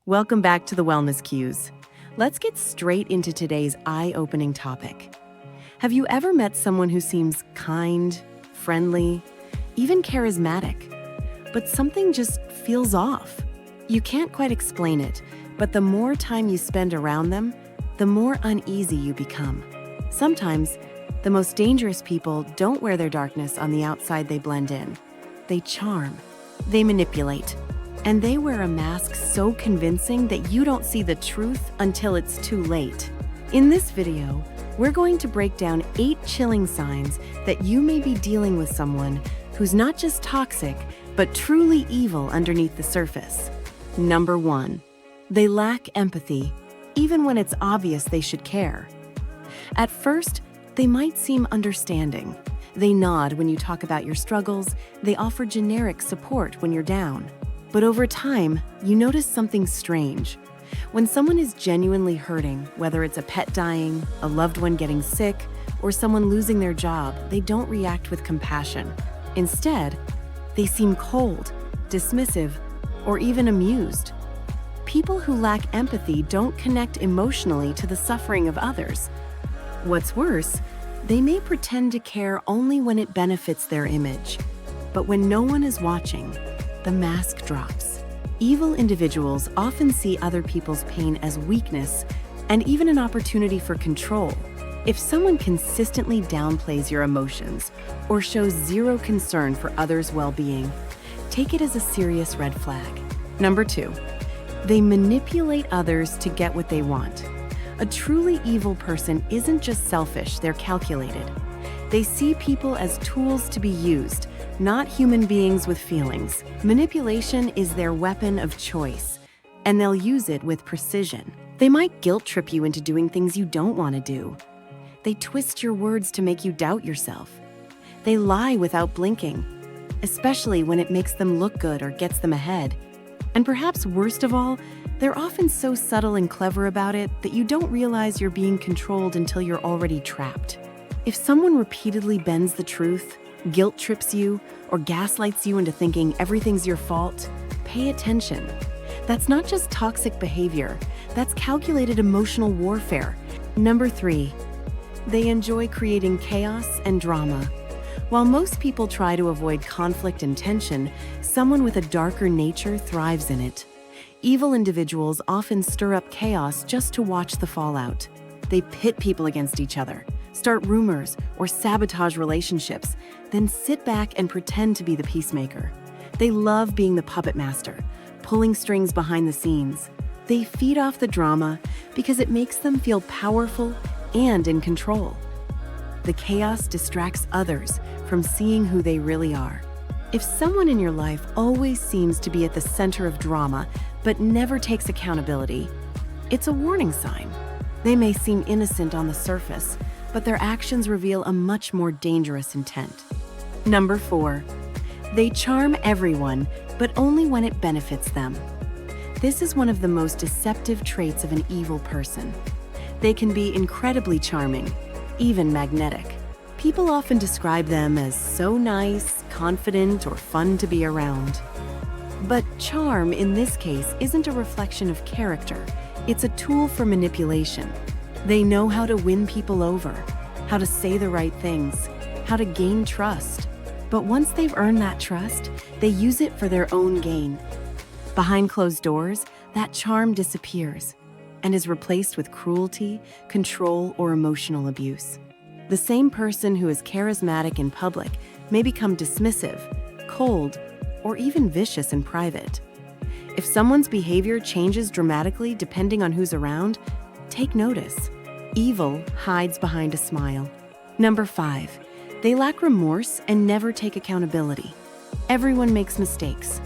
Welcome back to the Wellness Cues. Let's get straight into today's eye-opening topic. Have you ever met someone who seems kind, friendly, even charismatic, but something just feels off? You can't quite explain it, but the more time you spend around them, the more uneasy you become. Sometimes, the most dangerous people don't wear their darkness on the outside, they blend in. They charm, they manipulate, and they wear a mask so convincing that you don't see the truth until it's too late. In this video, we're going to break down 8 chilling signs that you may be dealing with someone who's not just toxic, but truly evil underneath the surface. Number 1, they lack empathy, even when it's obvious they should care. At first, they might seem understanding. They nod when you talk about your struggles, they offer generic support when you're down. But over time, you notice something strange. When someone is genuinely hurting, whether it's a pet dying, a loved one getting sick, or someone losing their job, they don't react with compassion. Instead, they seem cold, dismissive, or even amused. People who lack empathy don't connect emotionally to the suffering of others. What's worse, they may pretend to care only when it benefits their image. But when no one is watching, the mask drops. Evil individuals often see other people's pain as weakness and even an opportunity for control. If someone consistently downplays your emotions or shows zero concern for others' well-being, take it as a serious red flag. Number 2, they manipulate others to get what they want. A truly evil person isn't just selfish, they're calculated. They see people as tools to be used, not human beings with feelings. Manipulation is their weapon of choice, and they'll use it with precision. They might guilt trip you into doing things you don't want to do. They twist your words to make you doubt yourself. They lie without blinking, especially when it makes them look good or gets them ahead. And perhaps worst of all, they're often so subtle and clever about it that you don't realize you're being controlled until you're already trapped. If someone repeatedly bends the truth, guilt trips you, or gaslights you into thinking everything's your fault, pay attention. That's not just toxic behavior, that's calculated emotional warfare. Number 3, they enjoy creating chaos and drama. While most people try to avoid conflict and tension, someone with a darker nature thrives in it. Evil individuals often stir up chaos just to watch the fallout. They pit people against each other, start rumors, or sabotage relationships, then sit back and pretend to be the peacemaker. They love being the puppet master, pulling strings behind the scenes. They feed off the drama because it makes them feel powerful and in control. The chaos distracts others from seeing who they really are. If someone in your life always seems to be at the center of drama but never takes accountability, it's a warning sign. They may seem innocent on the surface, but their actions reveal a much more dangerous intent. Number 4, they charm everyone, but only when it benefits them. This is one of the most deceptive traits of an evil person. They can be incredibly charming, even magnetic. People often describe them as so nice, confident, or fun to be around. But charm in this case isn't a reflection of character. It's a tool for manipulation. They know how to win people over, how to say the right things, how to gain trust. But once they've earned that trust, they use it for their own gain. Behind closed doors, that charm disappears and is replaced with cruelty, control, or emotional abuse. The same person who is charismatic in public may become dismissive, cold, or even vicious in private. If someone's behavior changes dramatically depending on who's around, take notice. Evil hides behind a smile. Number 5, they lack remorse and never take accountability. Everyone makes mistakes.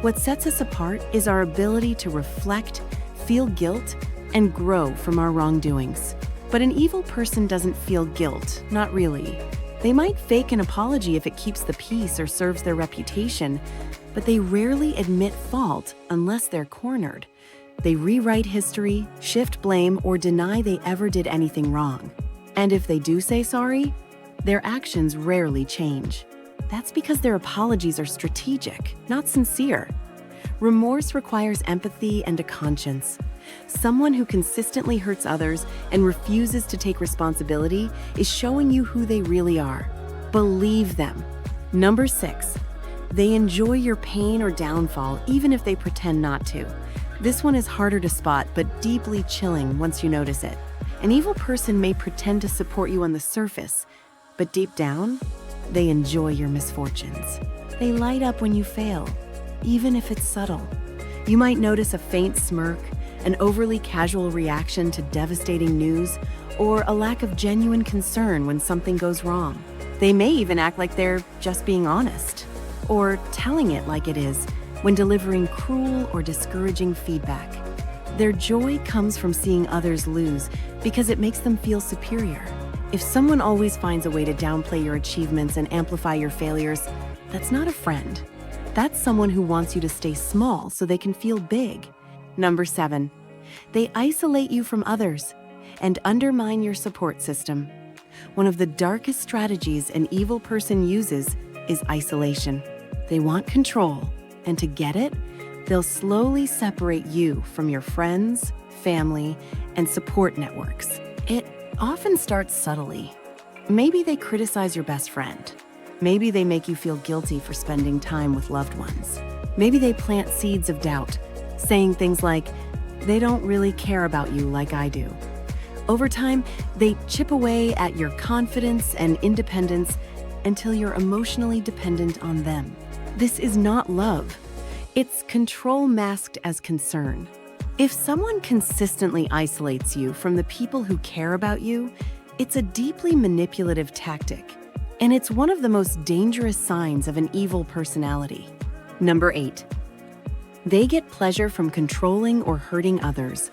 What sets us apart is our ability to reflect, feel guilt, and grow from our wrongdoings. But an evil person doesn't feel guilt, not really. They might fake an apology if it keeps the peace or serves their reputation, but they rarely admit fault unless they're cornered. They rewrite history, shift blame, or deny they ever did anything wrong. And if they do say sorry, their actions rarely change. That's because their apologies are strategic, not sincere. Remorse requires empathy and a conscience. Someone who consistently hurts others and refuses to take responsibility is showing you who they really are. Believe them. Number 6, they enjoy your pain or downfall even if they pretend not to. This one is harder to spot but deeply chilling once you notice it. An evil person may pretend to support you on the surface, but deep down, they enjoy your misfortunes. They light up when you fail, even if it's subtle. You might notice a faint smirk, an overly casual reaction to devastating news, or a lack of genuine concern when something goes wrong. They may even act like they're just being honest, or telling it like it is when delivering cruel or discouraging feedback. Their joy comes from seeing others lose because it makes them feel superior. If someone always finds a way to downplay your achievements and amplify your failures, that's not a friend. That's someone who wants you to stay small so they can feel big. Number 7, they isolate you from others and undermine your support system. One of the darkest strategies an evil person uses is isolation. They want control, and to get it, they'll slowly separate you from your friends, family, and support networks. It often starts subtly. Maybe they criticize your best friend. Maybe they make you feel guilty for spending time with loved ones. Maybe they plant seeds of doubt, saying things like, "They don't really care about you like I do." Over time, they chip away at your confidence and independence until you're emotionally dependent on them. This is not love. It's control masked as concern. If someone consistently isolates you from the people who care about you, it's a deeply manipulative tactic, and it's one of the most dangerous signs of an evil personality. Number 8, they get pleasure from controlling or hurting others.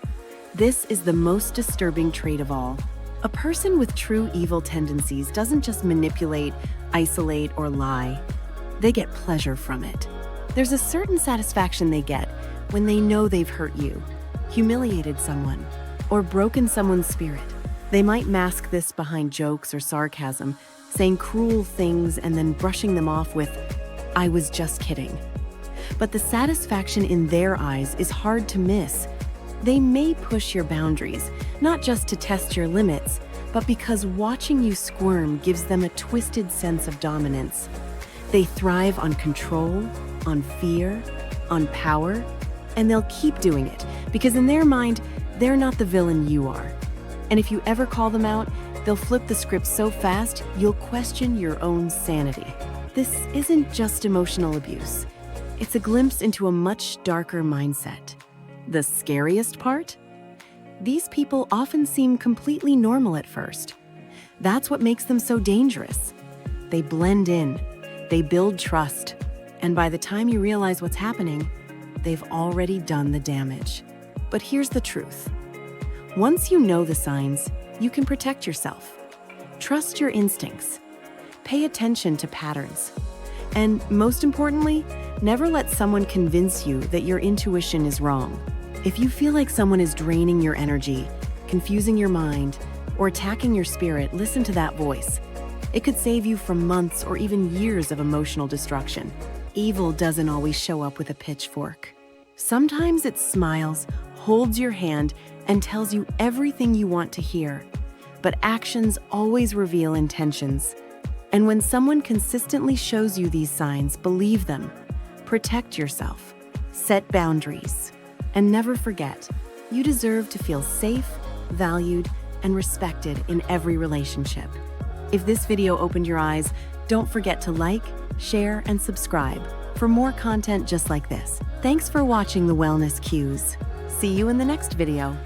This is the most disturbing trait of all. A person with true evil tendencies doesn't just manipulate, isolate, or lie. They get pleasure from it. There's a certain satisfaction they get when they know they've hurt you, humiliated someone, or broken someone's spirit. They might mask this behind jokes or sarcasm, saying cruel things and then brushing them off with, "I was just kidding." But the satisfaction in their eyes is hard to miss. They may push your boundaries, not just to test your limits, but because watching you squirm gives them a twisted sense of dominance. They thrive on control, on fear, on power, and they'll keep doing it because in their mind, they're not the villain you are. And if you ever call them out, they'll flip the script so fast, you'll question your own sanity. This isn't just emotional abuse. It's a glimpse into a much darker mindset. The scariest part? These people often seem completely normal at first. That's what makes them so dangerous. They blend in, they build trust, and by the time you realize what's happening, they've already done the damage. But here's the truth. Once you know the signs, you can protect yourself. Trust your instincts. Pay attention to patterns. And most importantly, never let someone convince you that your intuition is wrong. If you feel like someone is draining your energy, confusing your mind, or attacking your spirit, listen to that voice. It could save you from months or even years of emotional destruction. Evil doesn't always show up with a pitchfork. Sometimes it smiles, holds your hand, and tells you everything you want to hear. But actions always reveal intentions. And when someone consistently shows you these signs, believe them. Protect yourself. Set boundaries. And never forget, you deserve to feel safe, valued, and respected in every relationship. If this video opened your eyes, don't forget to like, share, and subscribe for more content just like this. Thanks for watching the Wellness Cues. See you in the next video.